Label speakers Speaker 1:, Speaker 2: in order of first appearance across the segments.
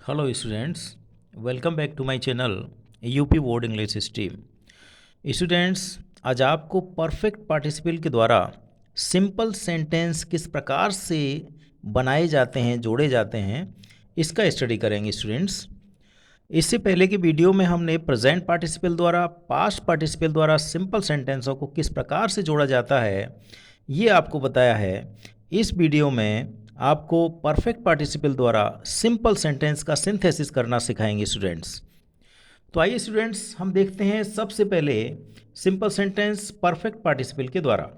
Speaker 1: Hello students, welcome back to my channel UP board English stream. Students, आज आपको perfect participle के द्वारा simple sentence किस प्रकार से बनाए जाते हैं, जोड़े जाते हैं, इसका स्टडी करेंगे स्टूडेंट्स। इससे पहले की वीडियो में हमने प्रेजेंट पार्टिसिपल द्वारा, पास्ट पार्टिसिपल द्वारा सिंपल सेंटेंसों को किस प्रकार से जोड़ा जाता है ये आपको बताया है। इस वीडियो में आपको परफेक्ट पार्टिसिपल द्वारा सिंपल सेंटेंस का सिंथेसिस करना सिखाएंगे स्टूडेंट्स। तो आइए स्टूडेंट्स, हम देखते हैं सबसे पहले सिंपल सेंटेंस परफेक्ट पार्टिसिपल के द्वारा।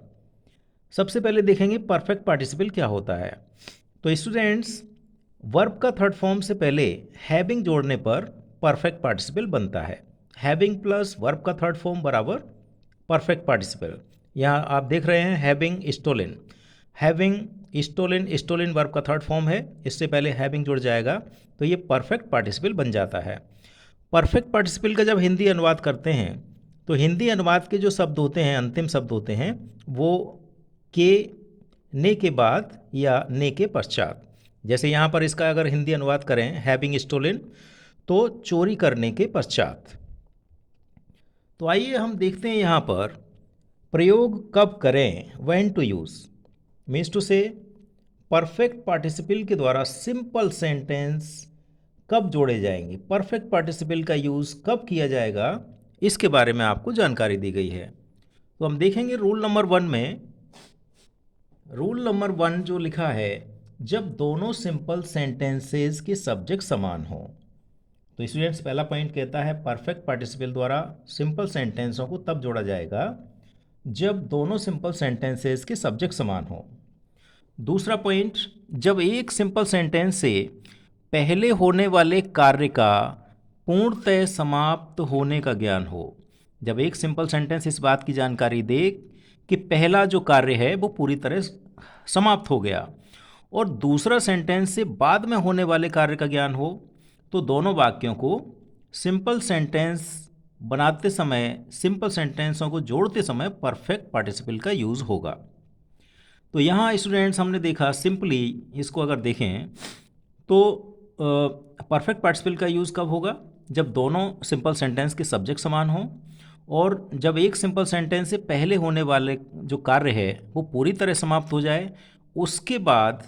Speaker 1: सबसे पहले देखेंगे परफेक्ट पार्टिसिपल क्या होता है। तो स्टूडेंट्स, वर्ब का थर्ड फॉर्म से पहले हैविंग जोड़ने पर परफेक्ट पार्टिसिपल बनता है। हैविंग प्लस वर्ब का थर्ड फॉर्म बराबर परफेक्ट पार्टिसिपल। यहाँ आप देख रहे हैं having stolen. Having stolen, stolen verb का थर्ड फॉर्म है, इससे पहले हैविंग जुड़ जाएगा तो ये परफेक्ट पार्टिसिपल बन जाता है। परफेक्ट पार्टिसिपल का जब हिंदी अनुवाद करते हैं तो हिंदी अनुवाद के जो शब्द होते हैं, अंतिम शब्द होते हैं, वो के, ने के बाद या ने के पश्चात। जैसे यहाँ पर इसका अगर हिंदी अनुवाद करें हैविंग स्टोलन, तो चोरी करने के पश्चात। तो आइए हम देखते हैं यहाँ पर प्रयोग कब करें, when to use. Means to से परफेक्ट पार्टिसिपल के द्वारा सिंपल सेंटेंस कब जोड़े जाएंगे, परफेक्ट पार्टिसिपल का यूज़ कब किया जाएगा, इसके बारे में आपको जानकारी दी गई है। तो हम देखेंगे रूल नंबर 1 में, रूल नंबर 1 जो लिखा है, जब दोनों सिंपल सेंटेंसेस के सब्जेक्ट समान हो। तो स्टूडेंट्स, पहला पॉइंट कहता है परफेक्ट पार्टिसिपल द्वारा सिंपल सेंटेंसों को तब जोड़ा जाएगा जब दोनों सिंपल सेंटेंसेस के सब्जेक्ट समान हो। दूसरा पॉइंट, जब एक सिंपल सेंटेंस से पहले होने वाले कार्य का पूर्णतः समाप्त होने का ज्ञान हो। जब एक सिंपल सेंटेंस इस बात की जानकारी दे कि पहला जो कार्य है वो पूरी तरह समाप्त हो गया, और दूसरा सेंटेंस से बाद में होने वाले कार्य का ज्ञान हो, तो दोनों वाक्यों को सिंपल सेंटेंस बनाते समय, सिंपल सेंटेंसों को जोड़ते समय परफेक्ट पार्टिसिपल का यूज़ होगा। तो यहाँ स्टूडेंट्स हमने देखा, सिंपली इसको अगर देखें तो परफेक्ट पार्टिसिपल का यूज़ कब होगा, जब दोनों सिंपल सेंटेंस के सब्जेक्ट समान हों, और जब एक सिंपल सेंटेंस से पहले होने वाले जो कार्य है वो पूरी तरह समाप्त हो जाए, उसके बाद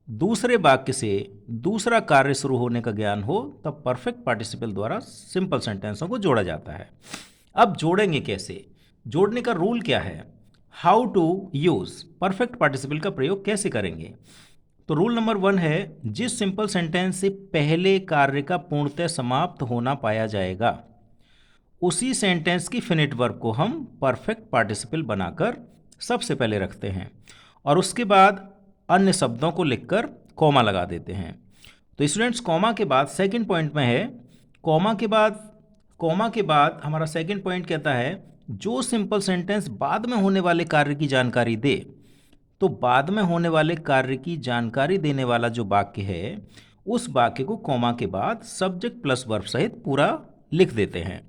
Speaker 1: दूसरे वाक्य से दूसरा कार्य शुरू होने का ज्ञान हो, तब परफेक्ट पार्टिसिपल द्वारा सिंपल सेंटेंसों को जोड़ा जाता है। अब जोड़ेंगे कैसे, जोड़ने का रूल क्या है, how to use, perfect participle का प्रयोग कैसे करेंगे। तो रूल नंबर 1 है, जिस सिंपल सेंटेंस से पहले कार्य का पूर्णतः समाप्त होना पाया जाएगा उसी सेंटेंस की फिनिट वर्ब को हम परफेक्ट पार्टिसिपल बनाकर सबसे पहले रखते हैं, और उसके बाद अन्य शब्दों को लिखकर कॉमा लगा देते हैं। तो स्टूडेंट्स, कॉमा के बाद सेकंड पॉइंट में है, कॉमा के बाद हमारा सेकंड पॉइंट कहता है, जो सिंपल सेंटेंस बाद में होने वाले कार्य की जानकारी दे, तो बाद में होने वाले कार्य की जानकारी देने वाला जो वाक्य है उस वाक्य को कॉमा के बाद सब्जेक्ट प्लस वर्ब सहित पूरा लिख देते हैं।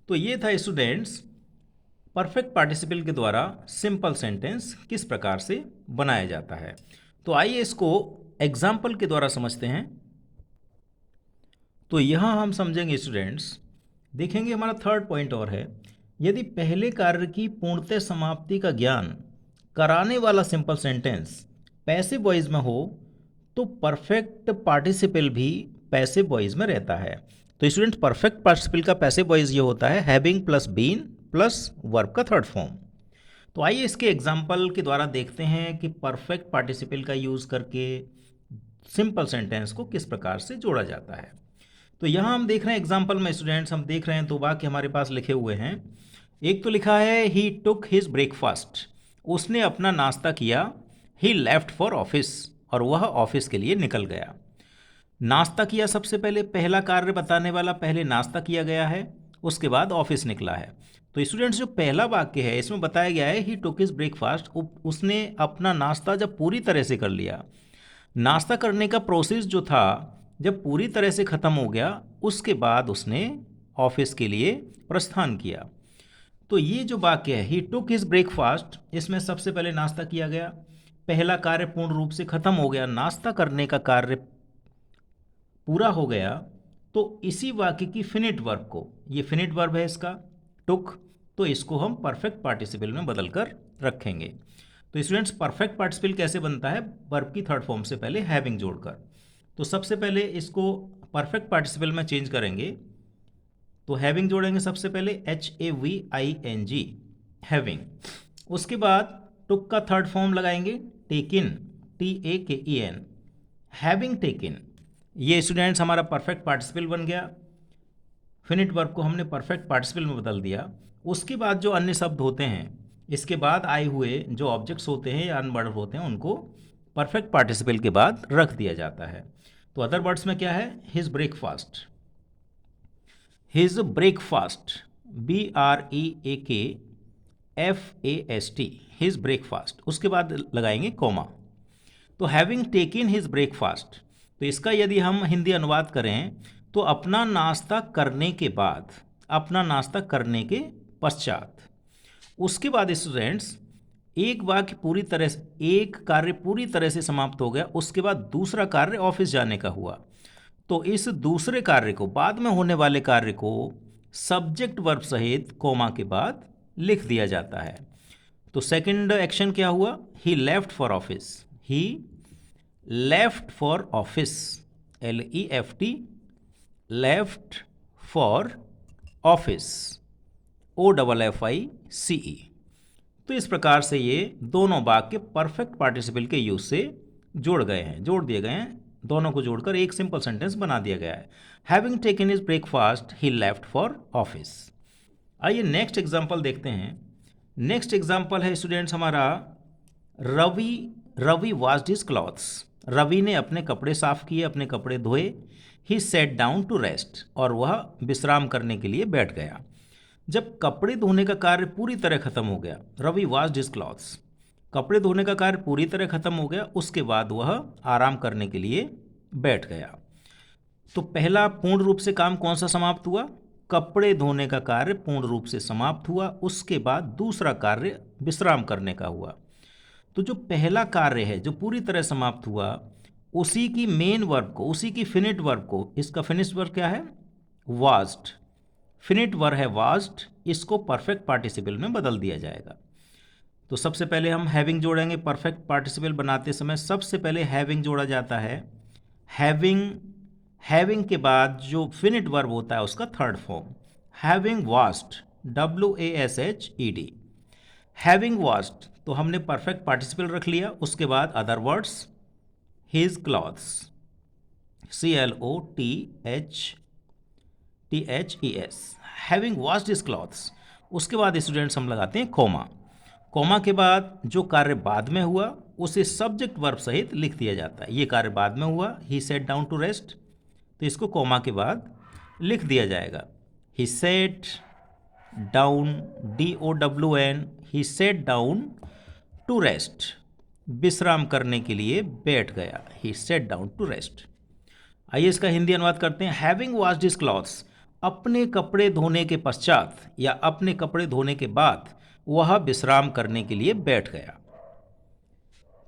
Speaker 1: तो ये था स्टूडेंट्स परफेक्ट पार्टिसिपल के द्वारा सिंपल सेंटेंस किस प्रकार से बनाया जाता है। तो आइए इसको एग्जाम्पल के द्वारा समझते हैं। तो यहाँ हम समझेंगे स्टूडेंट्स, देखेंगे हमारा थर्ड पॉइंट और है, यदि पहले कार्य की पूर्णतः समाप्ति का ज्ञान कराने वाला सिंपल सेंटेंस पैसिव वॉइस में हो तो परफेक्ट पार्टिसिपल भी पैसिव वॉइस में रहता है। तो स्टूडेंट, परफेक्ट पार्टिसिपल का पैसिव वॉइस ये होता है having plus been plus verb का थर्ड फॉर्म। तो आइए इसके एग्जाम्पल के द्वारा देखते हैं कि परफेक्ट पार्टिसिपल का यूज़ करके सिंपल सेंटेंस को किस प्रकार से जोड़ा जाता है। तो यहाँ हम देख रहे हैं एग्जाम्पल में स्टूडेंट्स, हम देख रहे हैं दो वाक्य हमारे पास लिखे हुए हैं। एक तो लिखा है ही टुक हिज ब्रेकफास्ट, उसने अपना नाश्ता किया। ही लेफ्ट फॉर ऑफिस, और वह ऑफिस के लिए निकल गया। नाश्ता किया सबसे पहले, पहला कार्य बताने वाला, पहले नाश्ता किया गया है, उसके बाद ऑफिस निकला है। तो स्टूडेंट्स, जो पहला वाक्य है इसमें बताया गया है ही टुक हिज ब्रेकफास्ट, उसने अपना नाश्ता जब पूरी तरह से कर लिया, नाश्ता करने का प्रोसेस जो था जब पूरी तरह से ख़त्म हो गया, उसके बाद उसने ऑफिस के लिए प्रस्थान किया। तो ये जो वाक्य है ही टुक हिज ब्रेकफास्ट, इसमें सबसे पहले नाश्ता किया गया, पहला कार्य पूर्ण रूप से खत्म हो गया, नाश्ता करने का कार्य पूरा हो गया तो इसी वाक्य की फिनिट वर्ब को, ये फिनिट वर्ब है इसका टुक, तो इसको हम परफेक्ट पार्टिसिपल में बदल कर रखेंगे। तो स्टूडेंट्स परफेक्ट पार्टिसिपल कैसे बनता है, वर्ब की थर्ड फॉर्म से पहले हैविंग जोड़कर। तो सबसे पहले इसको परफेक्ट पार्टिसिपल में चेंज करेंगे, तो हैविंग जोड़ेंगे सबसे पहले HAVING, हैविंग। उसके बाद टुक का थर्ड फॉर्म लगाएंगे टेकिन, TAKEN, हैविंग टेकिन। ये स्टूडेंट्स हमारा परफेक्ट पार्टिसिपल बन गया। फिनिट वर्ब को हमने परफेक्ट पार्टिसिपल में बदल दिया। उसके बाद जो अन्य शब्द होते हैं, इसके बाद आए हुए जो ऑब्जेक्ट्स होते हैं या अनवर्ड होते हैं, उनको परफेक्ट पार्टिसिपल के बाद रख दिया जाता है। तो अदर वर्ड्स में क्या है, his breakfast, his breakfast, BREAKFAST, his breakfast. उसके बाद लगाएंगे कोमा। तो हैविंग टेकिन हिज ब्रेकफास्ट, तो इसका यदि हम हिंदी अनुवाद करें तो अपना नाश्ता करने के बाद, अपना नाश्ता करने के पश्चात। उसके बाद स्टूडेंट्स एक वाक्य पूरी तरह से, एक कार्य पूरी तरह से समाप्त हो गया, उसके बाद दूसरा कार्य ऑफिस जाने का हुआ, तो इस दूसरे कार्य को, बाद में होने वाले कार्य को सब्जेक्ट वर्ब सहित कोमा के बाद लिख दिया जाता है। तो सेकंड एक्शन क्या हुआ, he left for office, he left for office, LEFT, left for office, OFFICE। तो इस प्रकार से ये दोनों वाक्य परफेक्ट पार्टिसिपल के यूज से जोड़ गए हैं, जोड़ दिए गए हैं, दोनों को जोड़कर एक सिंपल सेंटेंस बना दिया गया है। Having taken his breakfast he left for office. आइए नेक्स्ट एग्जाम्पल देखते हैं। नेक्स्ट एग्जाम्पल है स्टूडेंट्स हमारा Ravi washed his clothes, Ravi ने अपने कपड़े साफ किए, अपने कपड़े धोए। He set down to rest, और वह विश्राम करने के लिए बैठ गया। जब कपड़े धोने का कार्य पूरी तरह खत्म हो गया, रवि वॉश्ड हिज क्लॉथ्स, कपड़े धोने का कार्य पूरी तरह खत्म हो गया, उसके बाद वह आराम करने के लिए बैठ गया। तो पहला पूर्ण रूप से काम कौन सा समाप्त हुआ, कपड़े धोने का कार्य पूर्ण रूप से समाप्त हुआ, उसके बाद दूसरा कार्य विश्राम करने का हुआ। तो जो पहला कार्य है जो पूरी तरह समाप्त हुआ, उसी की मेन वर्ब को, उसी की फिनिट वर्ब को, इसका फिनिश वर्ब क्या है, वाज्ड, फिनिट वर्ब है वाज्ड, इसको परफेक्ट पार्टिसिपल में बदल दिया जाएगा। तो सबसे पहले हम हैविंग जोड़ेंगे। परफेक्ट पार्टिसिपल बनाते समय सबसे पहले हैविंग जोड़ा जाता है। हैविंग के बाद जो फिनिट वर्ब होता है उसका third form, having washed, WASHED, having washed. तो हमने परफेक्ट पार्टिसिपल रख लिया। उसके बाद other words, his clothes, CLOTHES, having washed his clothes. उसके बाद स्टूडेंट्स हम लगाते हैं कोमा। कोमा के बाद जो कार्य बाद में हुआ उसे सब्जेक्ट वर्ब सहित लिख दिया जाता है। ये कार्य बाद में हुआ, he set down to rest, तो इसको कोमा के बाद लिख दिया जाएगा। He set down, DOWN, he set down to rest, विश्राम करने के लिए बैठ गया, he set down to rest. आइए इसका हिंदी अनुवाद करते हैं। हैविंग वॉश्ड हिज क्लॉथ्स, अपने कपड़े धोने के पश्चात या अपने कपड़े धोने के बाद वह विश्राम करने के लिए बैठ गया।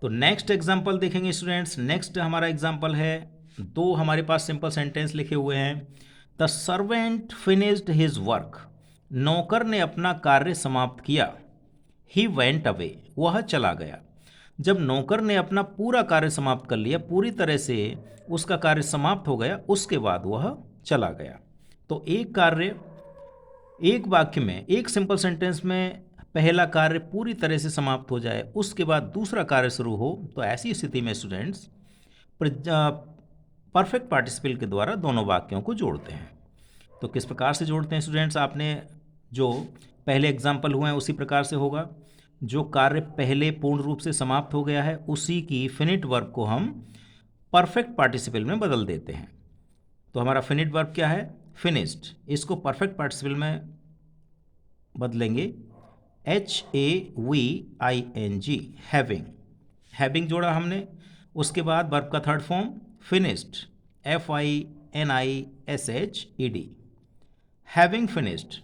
Speaker 1: तो नेक्स्ट एग्जाम्पल देखेंगे स्टूडेंट्स। नेक्स्ट हमारा एग्जाम्पल है, दो हमारे पास सिंपल सेंटेंस लिखे हुए हैं। The servant finished his work, नौकर ने अपना कार्य समाप्त किया। ही वेंट अवे, वह चला गया। जब नौकर ने अपना पूरा कार्य समाप्त कर लिया, पूरी तरह से उसका कार्य समाप्त हो गया, उसके बाद वह चला गया। तो एक कार्य, एक वाक्य में, एक सिंपल सेंटेंस में पहला कार्य पूरी तरह से समाप्त हो जाए, उसके बाद दूसरा कार्य शुरू हो, तो ऐसी स्थिति में स्टूडेंट्स परफेक्ट पार्टिसिपल के द्वारा दोनों वाक्यों को जोड़ते हैं। तो किस प्रकार से जोड़ते हैं स्टूडेंट्स, आपने जो पहले एग्जाम्पल हुए हैं उसी प्रकार से होगा। जो कार्य पहले पूर्ण रूप से समाप्त हो गया है उसी की फिनिट वर्ब को हम परफेक्ट पार्टिसिपल में बदल देते हैं। तो हमारा फिनिट वर्ब क्या है, फिनिश्ड, इसको परफेक्ट पार्टिसिपल में बदलेंगे HAVING, हैविंग, हैविंग जोड़ा हमने। उसके बाद वर्ब का third form finished, FINISHED, having finished.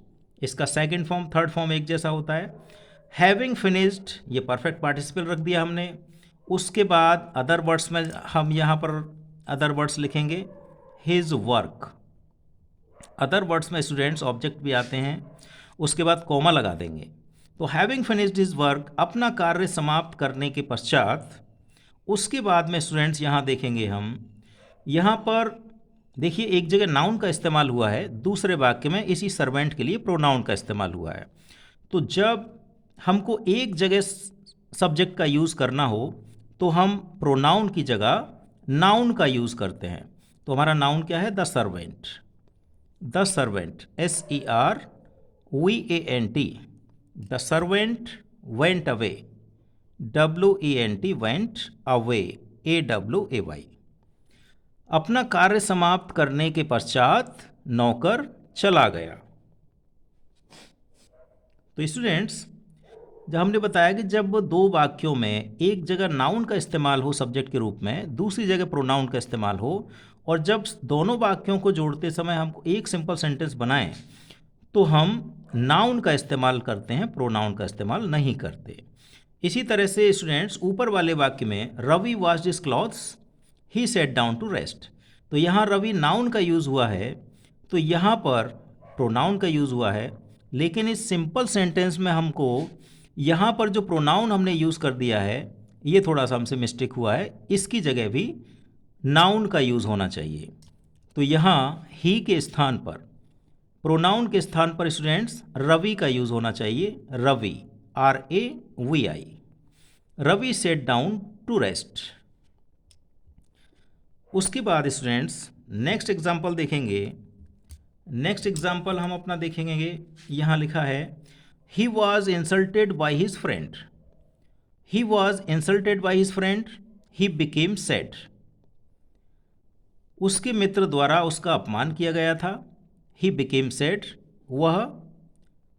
Speaker 1: इसका सेकंड फॉर्म, थर्ड फॉर्म एक जैसा होता है, हैविंग फिनिश्ड, ये परफेक्ट पार्टिसिपल रख दिया हमने। उसके बाद अदर वर्ड्स में हम यहाँ पर अदर वर्ड्स लिखेंगे, हिज वर्क। अदर वर्ड्स में स्टूडेंट्स ऑब्जेक्ट भी आते हैं, उसके बाद कॉमा लगा देंगे। तो हैविंग फिनिश्ड हिज वर्क, अपना कार्य समाप्त करने के पश्चात, उसके बाद में स्टूडेंट्स यहाँ देखेंगे हम, यहाँ पर देखिए एक जगह नाउन का इस्तेमाल हुआ है, दूसरे वाक्य में इसी सर्वेंट के लिए प्रोनाउन का इस्तेमाल हुआ है। तो जब हमको एक जगह सब्जेक्ट का यूज़ करना हो तो हम प्रोनाउन की जगह नाउन का यूज़ करते हैं। तो हमारा नाउन क्या है? The servant. The servant, SERVANT। The servant went away, WENT went away, AWAY। अपना कार्य समाप्त करने के पश्चात नौकर चला गया। तो स्टूडेंट्स, जब हमने बताया कि जब दो वाक्यों में एक जगह नाउन का इस्तेमाल हो सब्जेक्ट के रूप में, दूसरी जगह प्रोनाउन का इस्तेमाल हो, और जब दोनों वाक्यों को जोड़ते समय हमको एक सिंपल सेंटेंस बनाएं तो हम नाउन का इस्तेमाल करते हैं, प्रोनाउन का इस्तेमाल नहीं करते। इसी तरह से स्टूडेंट्स, ऊपर वाले वाक्य में Ravi washed his clothes, he set down to rest. तो यहाँ रवि नाउन का यूज़ हुआ है, तो यहाँ पर प्रोनाउन का यूज़ हुआ है, लेकिन इस सिंपल सेंटेंस में हमको यहाँ पर जो प्रोनाउन हमने यूज़ कर दिया है, ये थोड़ा सा हमसे मिस्टेक हुआ है, इसकी जगह भी नाउन का यूज़ होना चाहिए। तो यहाँ ही के स्थान पर, प्रोनाउन के स्थान पर स्टूडेंट्स रवि का यूज़ होना चाहिए, Ravi, RAVI। Ravi set down to rest. उसके बाद स्टूडेंट्स नेक्स्ट एग्जाम्पल देखेंगे। नेक्स्ट एग्जाम्पल हम अपना देखेंगे, यहाँ लिखा है he was insulted by his friend. He was insulted by his friend, he became sad. उसके मित्र द्वारा उसका अपमान किया गया था, ही बिकेम सैड, वह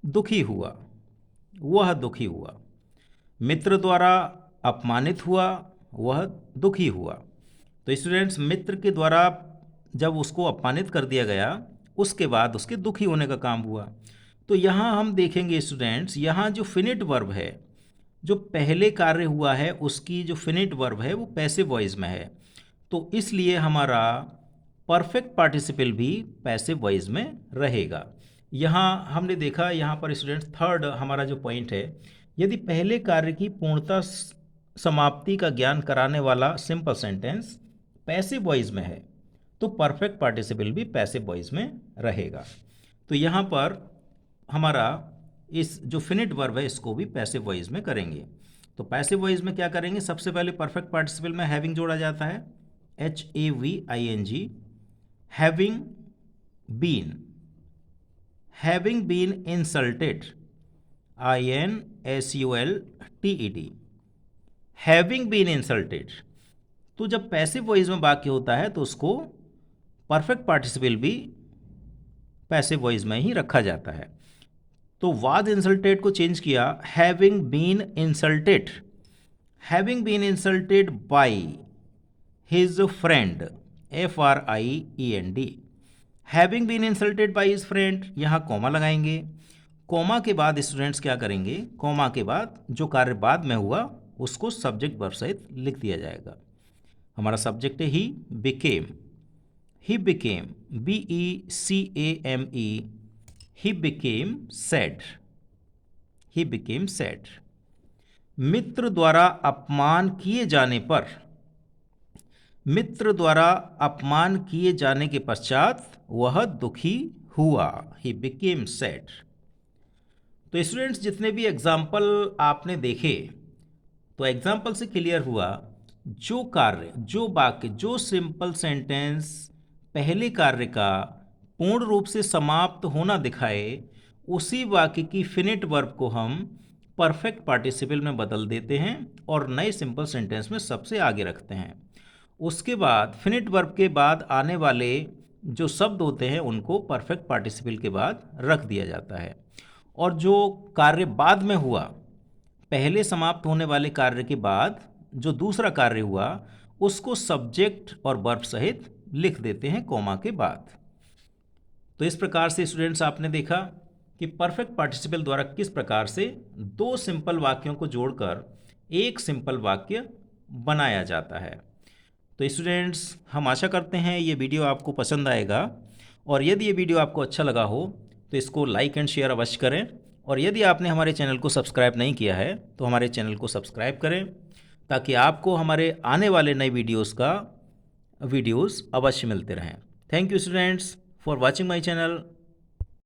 Speaker 1: दुखी हुआ, वह दुखी हुआ। मित्र द्वारा अपमानित हुआ, वह दुखी हुआ। तो स्टूडेंट्स, मित्र के द्वारा जब उसको अपमानित कर दिया गया, उसके बाद उसके दुखी होने का काम हुआ। तो यहाँ हम देखेंगे स्टूडेंट्स, यहाँ जो फिनिट वर्ब है, जो पहले कार्य हुआ है उसकी जो फिनिट वर्ब है वो पैसिव वॉइस में है, तो इसलिए हमारा परफेक्ट पार्टिसिपल भी पैसिव वॉइस में रहेगा। यहाँ हमने देखा, यहाँ पर स्टूडेंट्स थर्ड हमारा जो पॉइंट है, यदि पहले कार्य की पूर्णता समाप्ति का ज्ञान कराने वाला सिंपल सेंटेंस पैसिव वॉइस में है तो परफेक्ट पार्टिसिपल भी पैसिव वॉइस में रहेगा। तो यहाँ पर हमारा इस जो फिनिट वर्ब है इसको भी पैसिव वॉइस में करेंगे। तो पैसिव वॉइस में क्या करेंगे? सबसे पहले परफेक्ट पार्टिसिपल में हैविंग जोड़ा जाता है, HAVING, having been, having been insulted, INSULTED, having been insulted. तो जब पैसिव वॉइस में वाक्य होता है तो उसको परफेक्ट पार्टिसिपल भी पैसिव वॉइस में ही रखा जाता है। तो वाज इंसल्टेड को चेंज किया, having been insulted, having been insulted by his friend, FRIEND, having been insulted by his friend. यहाँ कॉमा लगाएंगे, कॉमा के बाद स्टूडेंट्स क्या करेंगे? कॉमा के बाद जो कार्य बाद में हुआ उसको सब्जेक्ट वर्ब सहित लिख दिया जाएगा। हमारा सब्जेक्ट है he became, he became, BECAME, he became sad, he became sad. मित्र द्वारा अपमान किए जाने पर, मित्र द्वारा अपमान किए जाने के पश्चात वह दुखी हुआ, ही बिकेम सैड। तो स्टूडेंट्स, जितने भी एग्जाम्पल आपने देखे, तो एग्जाम्पल से क्लियर हुआ जो कार्य, जो वाक्य, जो सिंपल सेंटेंस पहले कार्य का पूर्ण रूप से समाप्त होना दिखाए, उसी वाक्य की फिनिट वर्ब को हम परफेक्ट पार्टिसिपल में बदल देते हैं और नए सिंपल सेंटेंस में सबसे आगे रखते हैं। उसके बाद फिनिट वर्ब के बाद आने वाले जो शब्द होते हैं उनको परफेक्ट पार्टिसिपल के बाद रख दिया जाता है, और जो कार्य बाद में हुआ, पहले समाप्त होने वाले कार्य के बाद जो दूसरा कार्य हुआ उसको सब्जेक्ट और वर्ब सहित लिख देते हैं कॉमा के बाद। तो इस प्रकार से स्टूडेंट्स आपने देखा कि परफेक्ट पार्टिसिपल द्वारा किस प्रकार से दो सिंपल वाक्यों को जोड़कर एक सिंपल वाक्य बनाया जाता है। तो स्टूडेंट्स, हम आशा करते हैं ये वीडियो आपको पसंद आएगा, और यदि ये वीडियो आपको अच्छा लगा हो तो इसको लाइक एंड शेयर अवश्य करें, और यदि आपने हमारे चैनल को सब्सक्राइब नहीं किया है तो हमारे चैनल को सब्सक्राइब करें, ताकि आपको हमारे आने वाले नए वीडियोस अवश्य मिलते रहें। Thank you students for watching my channel.